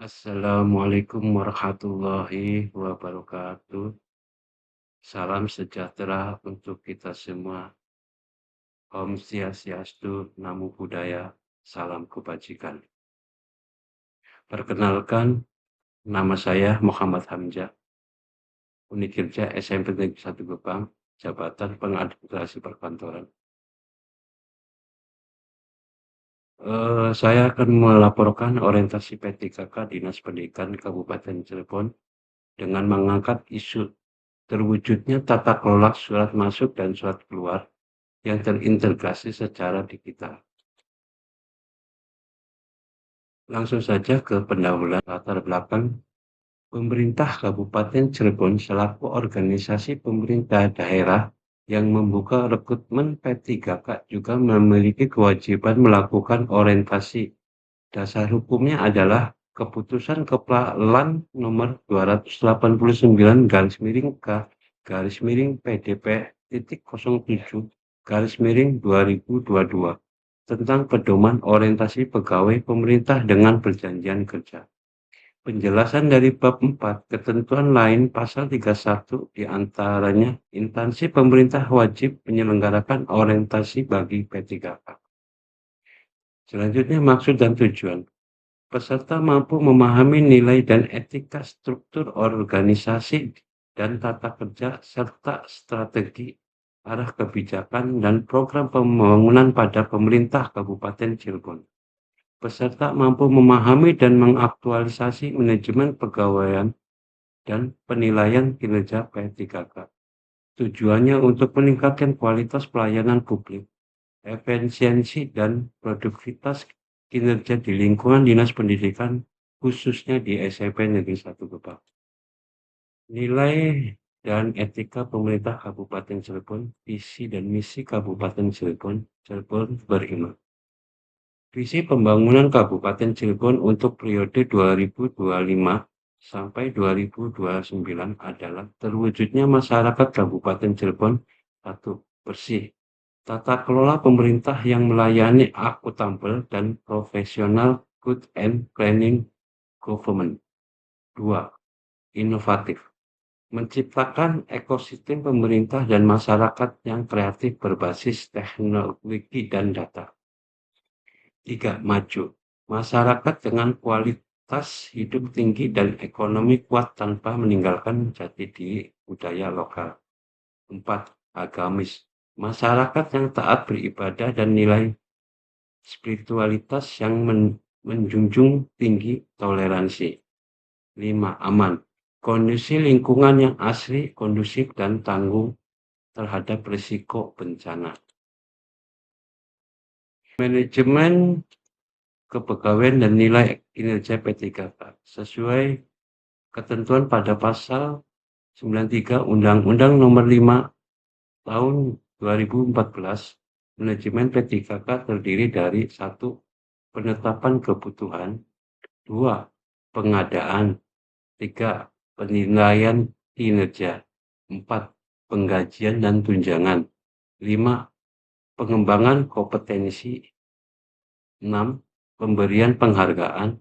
Assalamualaikum warahmatullahi wabarakatuh. Salam sejahtera untuk kita semua. Om Swastiastu, Namo Buddhaya, salam kebajikan. Perkenalkan, nama saya Muhammad Hamzah, Unit Kerja SMP Negeri 1 Gebang, Jabatan Pengadministrasi Perkantoran. Saya akan melaporkan orientasi P3K Dinas Pendidikan Kabupaten Cirebon dengan mengangkat isu terwujudnya tata kelola surat masuk dan surat keluar yang terintegrasi secara digital. Langsung saja ke pendahuluan latar belakang. Pemerintah Kabupaten Cirebon selaku organisasi pemerintah daerah yang membuka rekrutmen P3K juga memiliki kewajiban melakukan orientasi. Dasar hukumnya adalah Keputusan Kepala nomor 289 garis miring K garis miring PDP titik 07 garis miring 2022 tentang pedoman orientasi pegawai pemerintah dengan perjanjian kerja. Penjelasan dari bab 4, ketentuan lain pasal 31 diantaranya instansi pemerintah wajib menyelenggarakan orientasi bagi P3K. Selanjutnya maksud dan tujuan. Peserta mampu memahami nilai dan etika struktur organisasi dan tata kerja serta strategi arah kebijakan dan program pembangunan pada pemerintah Kabupaten Cirebon. Peserta mampu memahami dan mengaktualisasi manajemen pegawaian dan penilaian kinerja P3K. Tujuannya untuk meningkatkan kualitas pelayanan publik, efisiensi dan produktivitas kinerja di lingkungan Dinas Pendidikan, khususnya di SMP Negeri 1 Gebang. Nilai dan etika pemerintah Kabupaten Cirebon, visi dan misi Kabupaten Cirebon, Cirebon beriman. Visi pembangunan Kabupaten Cirebon untuk periode 2025 sampai 2029 adalah terwujudnya masyarakat Kabupaten Cirebon 1. Bersih, tata kelola pemerintah yang melayani akuntabel dan profesional, good and planning government. 2. Inovatif, menciptakan ekosistem pemerintah dan masyarakat yang kreatif berbasis teknologi dan data. 3. Maju, masyarakat dengan kualitas hidup tinggi dan ekonomi kuat tanpa meninggalkan jati diri budaya lokal. 4. Agamis, masyarakat yang taat beribadah dan nilai spiritualitas yang menjunjung tinggi toleransi. 5. Aman, kondisi lingkungan yang asri, kondusif, dan tangguh terhadap risiko bencana. Manajemen kepegawaian dan nilai kinerja P3K sesuai ketentuan pada pasal 93 Undang-Undang Nomor 5 Tahun 2014, manajemen P3K terdiri dari 1. Penetapan kebutuhan, 2. Pengadaan, 3. Penilaian kinerja, 4. Penggajian dan tunjangan, 5. Pengembangan kompetensi, 6. Pemberian penghargaan,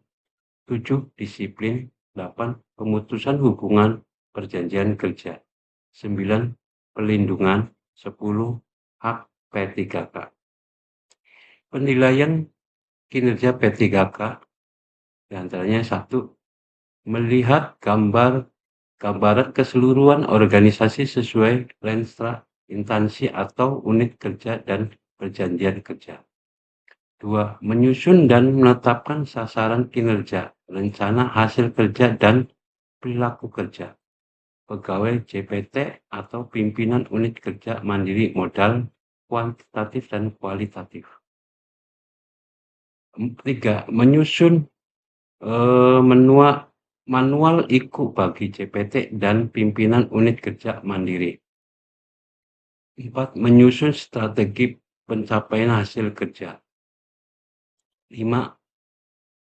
7. Disiplin, 8. Pemutusan hubungan perjanjian kerja, 9. Pelindungan, 10. Hak P3K. Penilaian kinerja P3K diantaranya 1. Melihat gambaran keseluruhan organisasi sesuai Lenstra, instansi atau unit kerja dan perjanjian kerja. 2. Menyusun dan menetapkan sasaran kinerja, rencana hasil kerja dan perilaku kerja pegawai JPT atau pimpinan unit kerja mandiri modal kuantitatif dan kualitatif. 3. Menyusun manual IKU bagi JPT dan pimpinan unit kerja mandiri. 4. Menyusun strategi pencapaian hasil kerja. 5.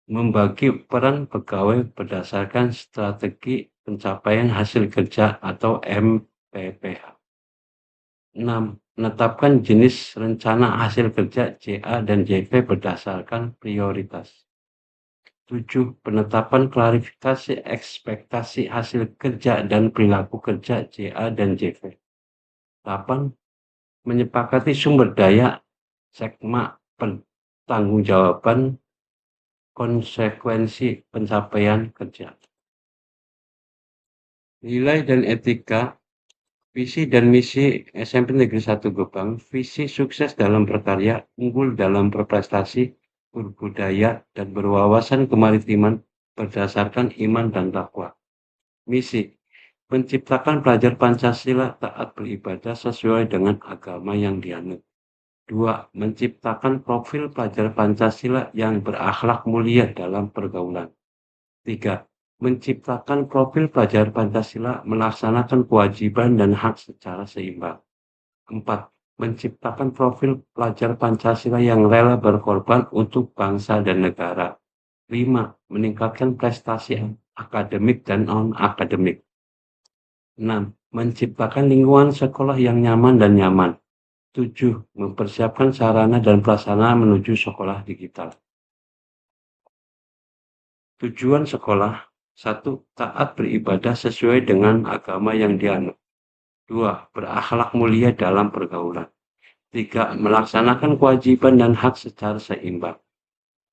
Membagi peran pegawai berdasarkan strategi pencapaian hasil kerja atau MPPH. 6. Menetapkan jenis rencana hasil kerja JA dan JP berdasarkan prioritas. 7. Penetapan klarifikasi ekspektasi hasil kerja dan perilaku kerja JA dan JV. 8. Menyepakati sumber daya segma pertanggungjawaban konsekuensi pencapaian kerja. Nilai dan etika, visi dan misi SMP Negeri 1 Gebang, visi sukses dalam berkarya, unggul dalam berprestasi, berbudaya, dan berwawasan kemaritiman berdasarkan iman dan takwa. Misi, menciptakan pelajar Pancasila taat beribadah sesuai dengan agama yang dianut. 2. Menciptakan profil pelajar Pancasila yang berakhlak mulia dalam pergaulan. 3. Menciptakan profil pelajar Pancasila melaksanakan kewajiban dan hak secara seimbang. 4. Menciptakan profil pelajar Pancasila yang rela berkorban untuk bangsa dan negara. 5. Meningkatkan prestasi akademik dan non-akademik. 6. Menciptakan lingkungan sekolah yang nyaman dan nyaman. 7. Mempersiapkan sarana dan prasarana menuju sekolah digital. Tujuan sekolah. 1. Taat beribadah sesuai dengan agama yang dianut. 2. Berakhlak mulia dalam pergaulan. 3. Melaksanakan kewajiban dan hak secara seimbang.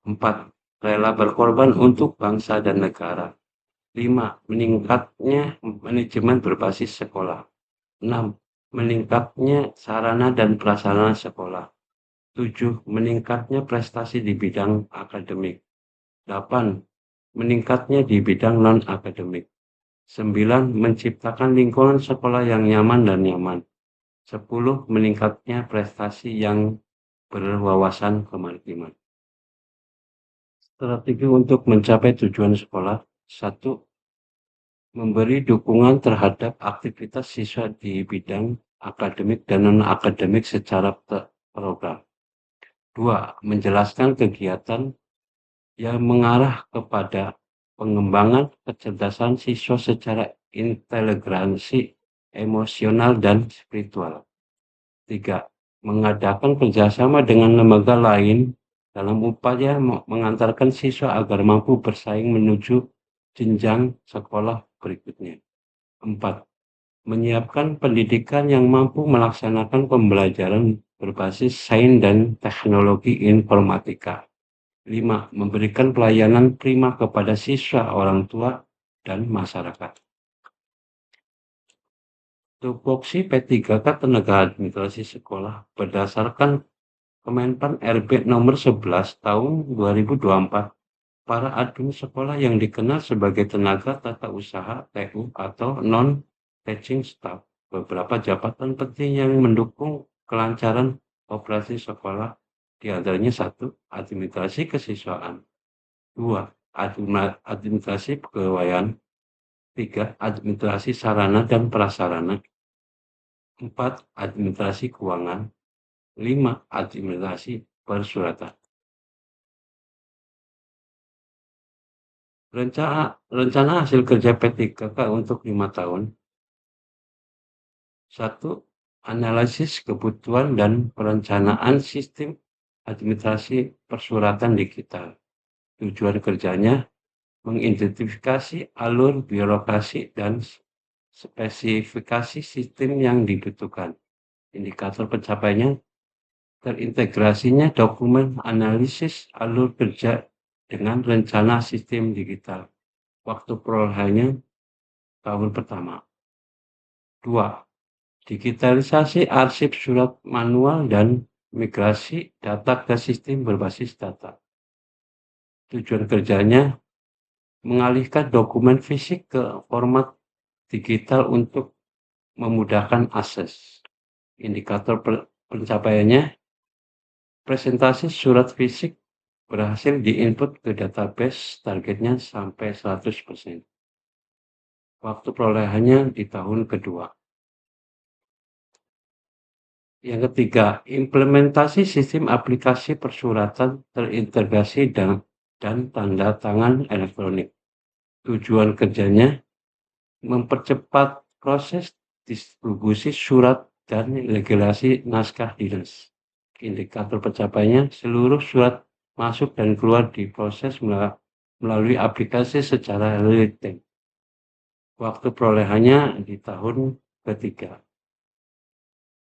4. Rela berkorban untuk bangsa dan negara. 5. Meningkatnya manajemen berbasis sekolah. 6. Meningkatnya sarana dan prasarana sekolah. 7. Meningkatnya prestasi di bidang akademik. 8. Meningkatnya di bidang non-akademik. 9. Menciptakan lingkungan sekolah yang nyaman dan nyaman. 10. Meningkatnya prestasi yang berwawasan kemaritiman. Strategi untuk mencapai tujuan sekolah. 1. Memberi dukungan terhadap aktivitas siswa di bidang akademik dan non-akademik secara terprogram. 2. Menjelaskan kegiatan yang mengarah kepada pengembangan kecerdasan siswa secara inteligensi emosional dan spiritual. 3. Mengadakan kerjasama dengan lembaga lain dalam upaya mengantarkan siswa agar mampu bersaing menuju jenjang sekolah berikutnya. 4. Menyiapkan pendidikan yang mampu melaksanakan pembelajaran berbasis sains dan teknologi informatika. 5. Memberikan pelayanan prima kepada siswa, orang tua, dan masyarakat. Tupoksi P3K Tenaga Administrasi Sekolah berdasarkan Kemenpan RB nomor 11 tahun 2024, para admin sekolah yang dikenal sebagai tenaga tata usaha TU atau non-teaching staff, beberapa jabatan penting yang mendukung kelancaran operasi sekolah, di antaranya 1. Administrasi kesiswaan. 2. Administrasi kepegawaian. 3. Administrasi sarana dan prasarana. 4. Administrasi keuangan. 5. Administrasi persuratan. Rencana hasil kerja P3K untuk 5 tahun. 1. Analisis kebutuhan dan perencanaan sistem administrasi persuratan digital. Tujuan kerjanya mengidentifikasi alur birokrasi dan spesifikasi sistem yang dibutuhkan. Indikator pencapaiannya terintegrasinya dokumen analisis alur kerja dengan rencana sistem digital. Waktu perolehannya tahun pertama. 2. Digitalisasi arsip surat manual dan migrasi data ke sistem berbasis data. Tujuan kerjanya mengalihkan dokumen fisik ke format digital untuk memudahkan akses. Indikator pencapaiannya, presentasi surat fisik berhasil diinput ke database, targetnya sampai 100%. Waktu perolehannya di tahun kedua. Yang ketiga, implementasi sistem aplikasi persuratan terintegrasi dan tanda tangan elektronik. Tujuan kerjanya mempercepat proses distribusi surat dan legislasi naskah dinas. Indikator pencapaiannya, seluruh surat masuk dan keluar diproses melalui aplikasi secara real time. Waktu perolehannya di tahun ketiga.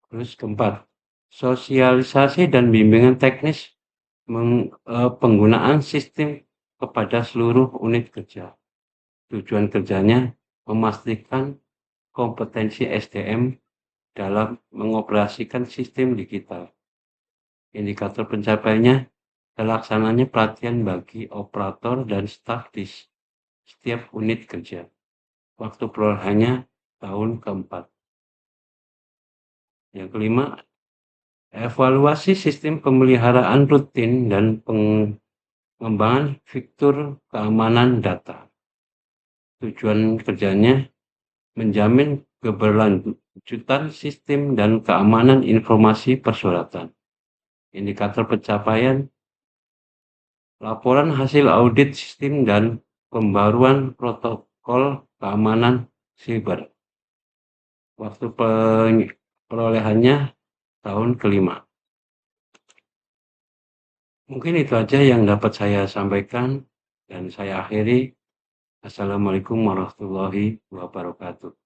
Terus keempat, sosialisasi dan bimbingan teknis penggunaan sistem kepada seluruh unit kerja. Tujuan kerjanya memastikan kompetensi SDM dalam mengoperasikan sistem digital. Indikator pencapaiannya terlaksananya pelatihan bagi operator dan staf di setiap unit kerja. Waktu perolehannya tahun keempat. Yang kelima, evaluasi sistem pemeliharaan rutin dan pengembangan fitur keamanan data. Tujuan kerjanya menjamin keberlanjutan sistem dan keamanan informasi persuratan. Indikator pencapaian, laporan hasil audit sistem dan pembaruan protokol keamanan siber. Waktu perolehannya tahun kelima. Mungkin itu aja yang dapat saya sampaikan dan saya akhiri. Assalamualaikum warahmatullahi wabarakatuh.